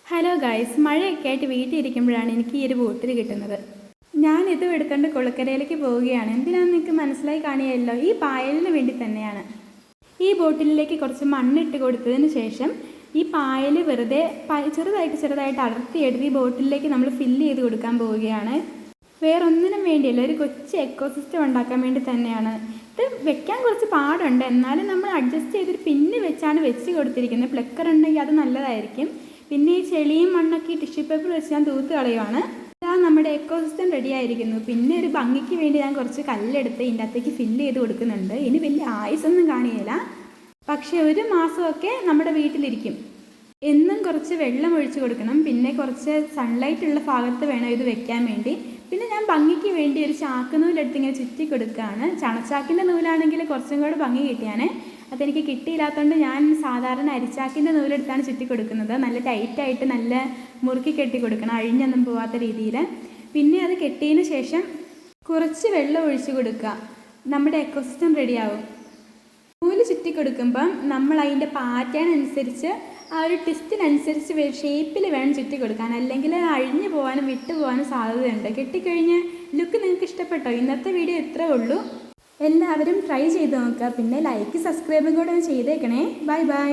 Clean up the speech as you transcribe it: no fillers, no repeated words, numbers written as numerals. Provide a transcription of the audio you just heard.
Hello guys, മഴയൊക്കെ ആയിട്ട് വീട്ടിൽ ഇരിക്കുമ്പോഴാണ് എനിക്ക് ഈ ഒരു ബോട്ടിൽ കിട്ടുന്നത്. ഞാനിതും എടുത്തുകൊണ്ട് കുളക്കരയിലേക്ക് പോവുകയാണ്. എന്തിനാണെന്ന് നിങ്ങൾക്ക് മനസ്സിലായി കാണിയല്ലോ, ഈ പായലിന് വേണ്ടി തന്നെയാണ്. ഈ ബോട്ടിലേക്ക് കുറച്ച് മണ്ണിട്ട് കൊടുത്തതിന് ശേഷം ഈ പായൽ വെറുതെ ചെറുതായിട്ട് അടർത്തിയെടുത്ത് ഈ ബോട്ടിലേക്ക് നമ്മൾ ഫില്ല് ചെയ്ത് കൊടുക്കാൻ പോവുകയാണ്. വേറൊന്നിനും വേണ്ടിയല്ല, ഒരു കൊച്ചു എക്കോസിസ്റ്റം ഉണ്ടാക്കാൻ വേണ്ടി തന്നെയാണ്. ഇത് വെക്കാൻ കുറച്ച് പാടുണ്ട്, എന്നാലും നമ്മൾ അഡ്ജസ്റ്റ് ചെയ്തൊരു പിന്ന് വെച്ചാണ് വെച്ച് കൊടുത്തിരിക്കുന്നത്. പ്ലക്കർ ഉണ്ടെങ്കിൽ അത് നല്ലതായിരിക്കും. പിന്നെ ഈ ചെളിയും മണ്ണൊക്കെ ടിഷ്യൂ പേപ്പർ വെച്ച് ഞാൻ തൂത്ത് കളയുവാണ്. ഇതാ നമ്മുടെ എക്കോസിസ്റ്റം റെഡി ആയിരിക്കുന്നു. പിന്നെ ഒരു ഭംഗിക്ക് വേണ്ടി ഞാൻ കുറച്ച് കല്ലെടുത്ത് ഇതിൻ്റെ അകത്തേക്ക് ഫില്ല് ചെയ്ത് കൊടുക്കുന്നുണ്ട്. ഇനി വലിയ ആയുസൊന്നും കാണിയില്ല, പക്ഷേ ഒരു മാസമൊക്കെ നമ്മുടെ വീട്ടിലിരിക്കും. എന്നും കുറച്ച് വെള്ളം ഒഴിച്ച് കൊടുക്കണം. പിന്നെ കുറച്ച് സൺലൈറ്റ് ഉള്ള ഭാഗത്ത് വേണം ഇത് വെക്കാൻ വേണ്ടി. പിന്നെ ഞാൻ ഭംഗിക്ക് വേണ്ടി ഒരു ചാക്ക് നൂലെടുത്ത് ഇങ്ങനെ ചുറ്റി കൊടുക്കുകയാണ്. ചണച്ചാക്കിൻ്റെ നൂലാണെങ്കിൽ കുറച്ചും കൂടെ ഭംഗി കിട്ടിയാണ്. അതെനിക്ക് കിട്ടിയില്ലാത്തതുകൊണ്ട് ഞാൻ സാധാരണ അരിച്ചാക്കിൻ്റെ നൂലെടുത്താണ് ചുറ്റി കൊടുക്കുന്നത്. നല്ല ടൈറ്റായിട്ട് നല്ല മുറുക്കി കെട്ടി കൊടുക്കണം, അഴിഞ്ഞൊന്നും പോവാത്ത രീതിയിൽ. പിന്നെ അത് കെട്ടിയതിന് ശേഷം കുറച്ച് വെള്ളം ഒഴിച്ച് കൊടുക്കുക, നമ്മുടെ എക്കോസിസ്റ്റം റെഡിയാവും. നൂല് ചുറ്റി കൊടുക്കുമ്പം നമ്മൾ അതിൻ്റെ പാറ്റേൺ അനുസരിച്ച് ആ ഒരു ട്വിസ്റ്റിനനുസരിച്ച് ഷേപ്പിൽ വേണം ചുറ്റി കൊടുക്കാൻ, അല്ലെങ്കിൽ അഴിഞ്ഞു പോകാനും വിട്ടു പോകാനും സാധ്യതയുണ്ട്. കെട്ടിക്കഴിഞ്ഞ് ലുക്ക് നിങ്ങൾക്ക് ഇഷ്ടപ്പെട്ടോ? ഇന്നത്തെ വീഡിയോ ഇത്രേ ഉള്ളൂ. എല്ലാവരും ട്രൈ ചെയ്ത് നോക്കുക. പിന്നെ ലൈക്ക് സബ്സ്ക്രൈബും കൂടെ ചെയ്തേക്കണേ. Bye bye.